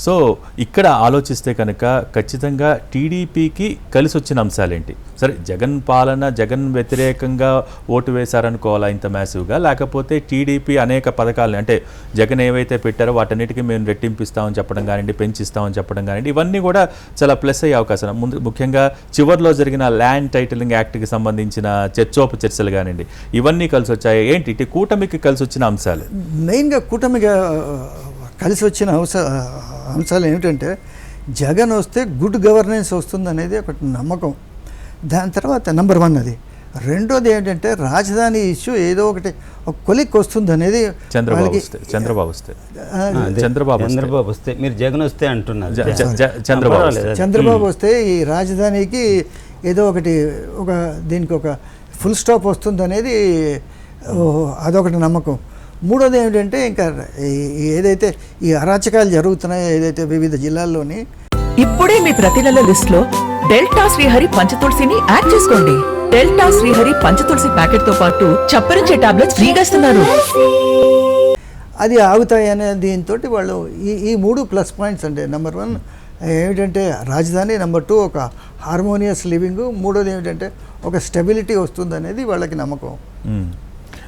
So ఇక్కడ ఆలోచిస్తే కనుక ఖచ్చితంగా టీడీపీకి కలిసి వచ్చిన అంశాలేంటి? సరే, జగన్ పాలన, జగన్ వ్యతిరేకంగా ఓటు వేశారనుకోవాలా ఇంత మ్యాసివ్గా, లేకపోతే టీడీపీ అనేక పథకాలని అంటే జగన్ ఏవైతే పెట్టారో వాటన్నిటికీ మేము రెట్టింపిస్తామని చెప్పడం కానివ్వండి, పెంచిస్తామని చెప్పడం కానివ్వండి, ఇవన్నీ కూడా చాలా ప్లస్ అయ్యే అవకాశం ముందు. ముఖ్యంగా చివరిలో జరిగిన ల్యాండ్ టైటిలింగ్ యాక్ట్కి సంబంధించిన చర్చలు కానివ్వండి, ఇవన్నీ కలిసి వచ్చాయి. ఏంటి ఇటు కూటమికి కలిసి వచ్చిన అంశాలు? మెయిన్గా కూటమిగా కలిసి వచ్చిన అంశాలు ఏమిటంటే జగన్ వస్తే గుడ్ గవర్నెన్స్ వస్తుంది అనేది ఒకటి నమ్మకం. దాని తర్వాత నెంబర్ 1 అది. రెండోది ఏంటంటే రాజధాని ఇష్యూ ఏదో ఒకటి ఒక కొలిక్ వస్తుంది అనేది. చంద్రబాబు వస్తే మీరు జగన్ వస్తే అంటున్నారు. చంద్రబాబు వస్తే ఈ రాజధానికి ఏదో ఒకటి దీనికి ఒక ఫుల్ స్టాప్ వస్తుంది అనేది అదొకటి నమ్మకం. మూడోది ఏమిటంటే ఇంకా ఏదైతే ఈ అరాచకాలు జరుగుతున్నాయో ఏదైతే వివిధ జిల్లాల్లోని, ఇప్పుడే మీ ప్రతి నెల లిస్ట్ లో డెల్టా శ్రీహరి పంచతులసిని యాడ్ చేసుకోండి. డెల్టా శ్రీహరి పంచతులసి ప్యాకెట్ తో పాటు చప్పరించే టాబ్లెట్స్ ఫ్రీగా ఇస్తున్నారు. అది ఆగుతాయి అనే దీంతో వాళ్ళు ఈ 3 ప్లస్ పాయింట్స్ అంటే నెంబర్ 1 ఏమిటంటే రాజధాని, నెంబర్ 2 ఒక హార్మోనియస్ లివింగ్, మూడోది ఏమిటంటే ఒక స్టెబిలిటీ వస్తుంది అనేది వాళ్ళకి నమ్మకం.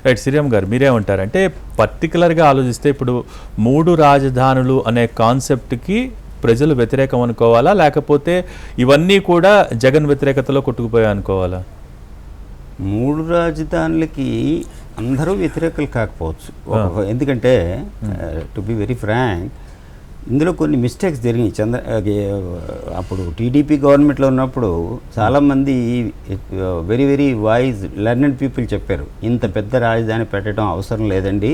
రైట్. శ్రీరామ్ గారు మీరేమంటారు? అంటే పర్టికులర్గా ఆలోచిస్తే ఇప్పుడు 3 రాజధానులు అనే కాన్సెప్ట్కి ప్రజలు వ్యతిరేకం అనుకోవాలా, లేకపోతే ఇవన్నీ కూడా జగన్ వ్యతిరేకతలో కొట్టుకుపోయా అనుకోవాలా? 3 రాజధానులకి అందరూ వ్యతిరేకలు కాకపోవచ్చు. ఎందుకంటే టు బి వెరీ ఫ్రాంక్, ఇందులో కొన్ని మిస్టేక్స్ జరిగినాయి. అప్పుడు టీడీపీ గవర్నమెంట్లో ఉన్నప్పుడు చాలామంది very very wise learned people చెప్పారు, ఇంత పెద్ద రాజధాని పెట్టడం అవసరం లేదండి,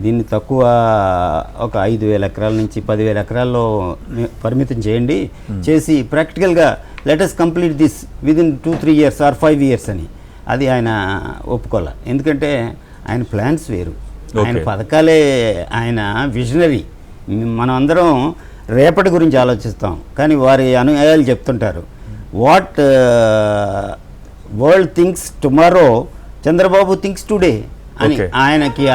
దీన్ని తక్కువ ఒక 5,000 ఎకరాల నుంచి 10,000 ఎకరాల్లో పరిమితం చేయండి, చేసి ప్రాక్టికల్గా let's complete this within 2-3 years or 5 years అని. అది ఆయన ఒప్పుకోలే. ఎందుకంటే ఆయన ప్లాన్స్ వేరు, ఆయన పథకాలే, ఆయన విజనరీ. మనం అందరం రేపటి గురించి ఆలోచిస్తాం, కానీ వారి అనుయాయులు చెప్తుంటారు what world thinks tomorrow Chandrababu thinks today అని. ఆయనకి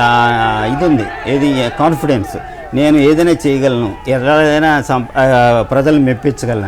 ఇది ఉంది, ఏది కాన్ఫిడెన్స్, నేను ఏదైనా చేయగలను, ఏదైనా ప్రజలను మెప్పించగలను.